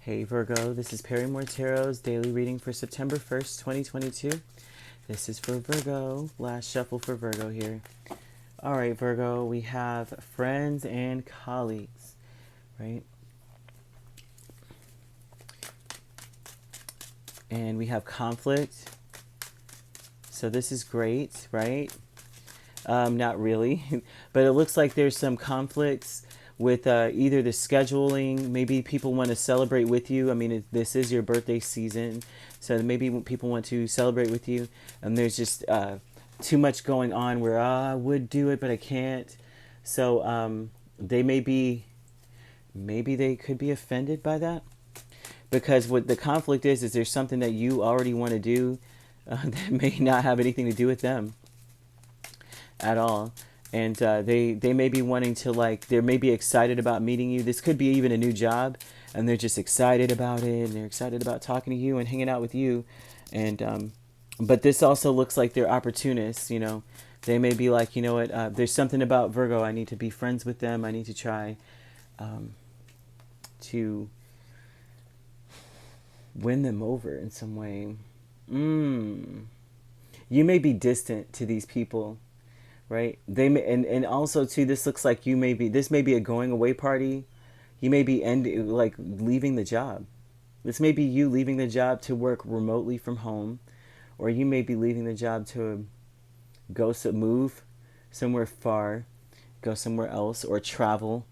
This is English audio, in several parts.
Hey Virgo, this is Perrymore Tarot's daily reading for September 1st, 2022. This is for Virgo. Last shuffle for Virgo here. All right, Virgo, we have friends and colleagues, right? And we have conflict. So this is great, right? Not really, but it looks like there's some conflicts with either the scheduling. Maybe people want to celebrate with you. I mean, this is your birthday season, so maybe people want to celebrate with you, and there's just too much going on where I would do it, but I can't. So they maybe they could be offended by that, because what the conflict is there's something that you already want to do that may not have anything to do with them at all. And they may be wanting to, like, they may be excited about meeting you. This could be even a new job, and they're just excited about it, and they're excited about talking to you and hanging out with you. And but this also looks like they're opportunists. They may be like, you know what, there's something about Virgo, I need to be friends with them, I need to try to win them over in some way. You may be distant to these people, right? They may, and also too, this looks like this may be a going away party. You may be like leaving the job. This may be you leaving the job to work remotely from home, or you may be leaving the job to move somewhere far, go somewhere else, or travel.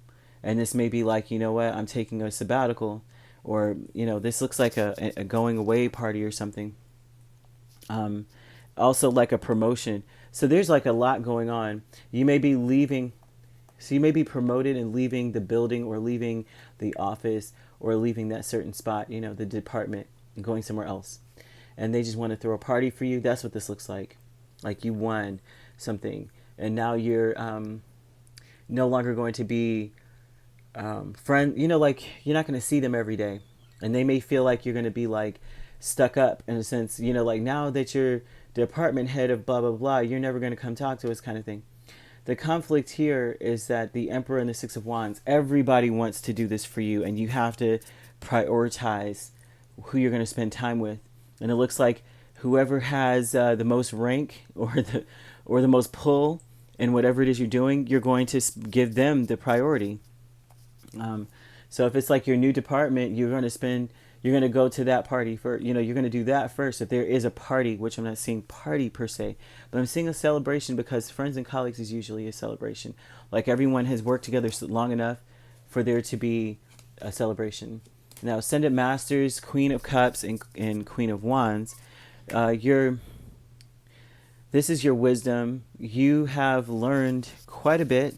And this may be like, you know what, I'm taking a sabbatical, or this looks like a going away party or something. Also like a promotion. So there's like a lot going on. You may be leaving, so you may be promoted and leaving the building, or leaving the office, or leaving that certain spot, the department, and going somewhere else. And they just want to throw a party for you. That's what this looks like. Like you won something, and now you're no longer going to be friend. Like you're not going to see them every day, and they may feel like you're going to be like stuck up in a sense. Like now that you're department head of blah blah blah, you're never going to come talk to us, kind of thing. The conflict here is that the Emperor and the Six of Wands, everybody wants to do this for you, and you have to prioritize who you're going to spend time with. And it looks like whoever has the most rank, or the most pull in whatever it is you're doing, you're going to give them the priority. So if it's like your new department, you're going to go to that party for, you're going to do that first. If there is a party, which I'm not seeing party per se, but I'm seeing a celebration, because friends and colleagues is usually a celebration. Like everyone has worked together long enough for there to be a celebration. Now, Ascendant Masters, Queen of Cups, and Queen of Wands, this is your wisdom. You have learned quite a bit.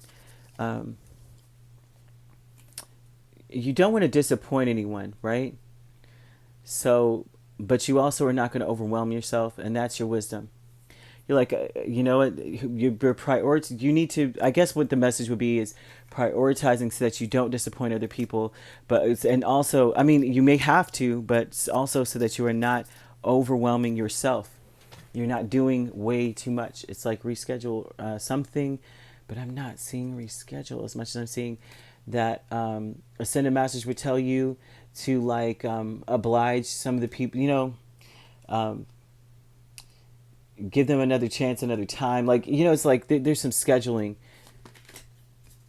You don't want to disappoint anyone, right? So, but you also are not going to overwhelm yourself, and that's your wisdom. You're like, you know what, your priority, you need to, I guess what the message would be is prioritizing so that you don't disappoint other people, and also, I mean, you may have to, but also so that you are not overwhelming yourself. You're not doing way too much. It's like reschedule something, but I'm not seeing reschedule as much as I'm seeing that Ascended Masters would tell you to like oblige some of the people, give them another chance, another time. Like, it's like there's some scheduling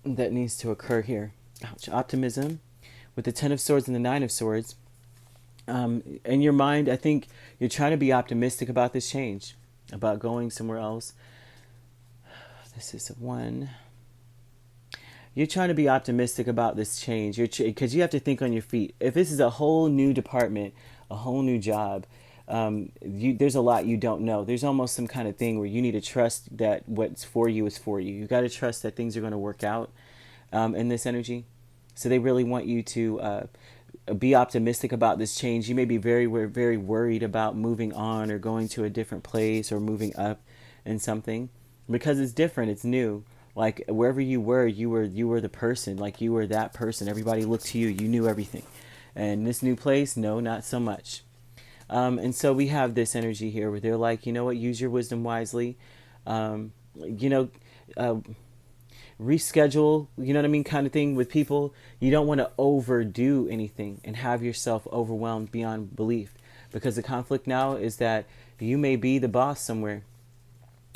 that needs to occur here. Ouch. Optimism with the Ten of Swords and the Nine of Swords. In your mind, I think you're trying to be optimistic about this change, about going somewhere else. This is one. You're trying to be optimistic about this change, because you have to think on your feet. If this is a whole new department, a whole new job, there's a lot you don't know. There's almost some kind of thing where you need to trust that what's for you is for you. You got to trust that things are going to work out in this energy. So they really want you to be optimistic about this change. You may be very, very worried about moving on, or going to a different place, or moving up in something, because it's different, it's new. Like wherever you were the person. Like you were that person. Everybody looked to you. You knew everything. And this new place, no, not so much. And so we have this energy here where they're like, you know what, use your wisdom wisely. reschedule, you know what I mean, kind of thing with people. You don't want to overdo anything and have yourself overwhelmed beyond belief, because the conflict now is that you may be the boss somewhere.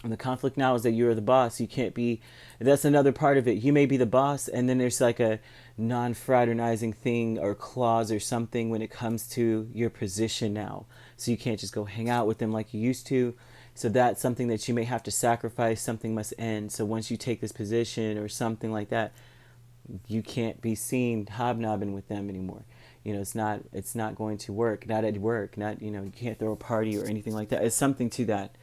And the conflict now is that you're the boss. You can't be, that's another part of it. You may be the boss, and then there's like a non-fraternizing thing or clause or something when it comes to your position now. So you can't just go hang out with them like you used to. So that's something that you may have to sacrifice. Something must end. So once you take this position or something like that, you can't be seen hobnobbing with them anymore. You know, it's not going to work. Not at work. Not, you know, you can't throw a party or anything like that. It's something to that.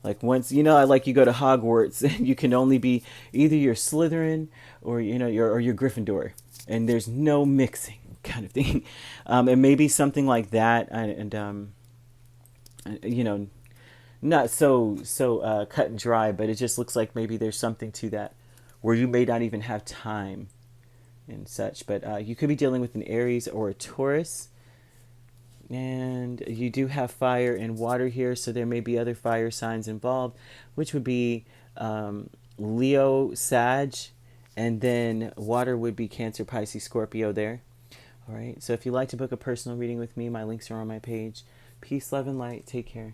Like once, you know, like you go to Hogwarts and you can only be either your Slytherin or, you know, your Gryffindor, and there's no mixing kind of thing. And maybe something like that. And you know, not so cut and dry, but it just looks like maybe there's something to that where you may not even have time and such. But you could be dealing with an Aries or a Taurus. And you do have fire and water here, so there may be other fire signs involved, which would be Leo, Sag, and then water would be Cancer, Pisces, Scorpio there. All right, so if you'd like to book a personal reading with me, my links are on my page. Peace, love, and light. Take care.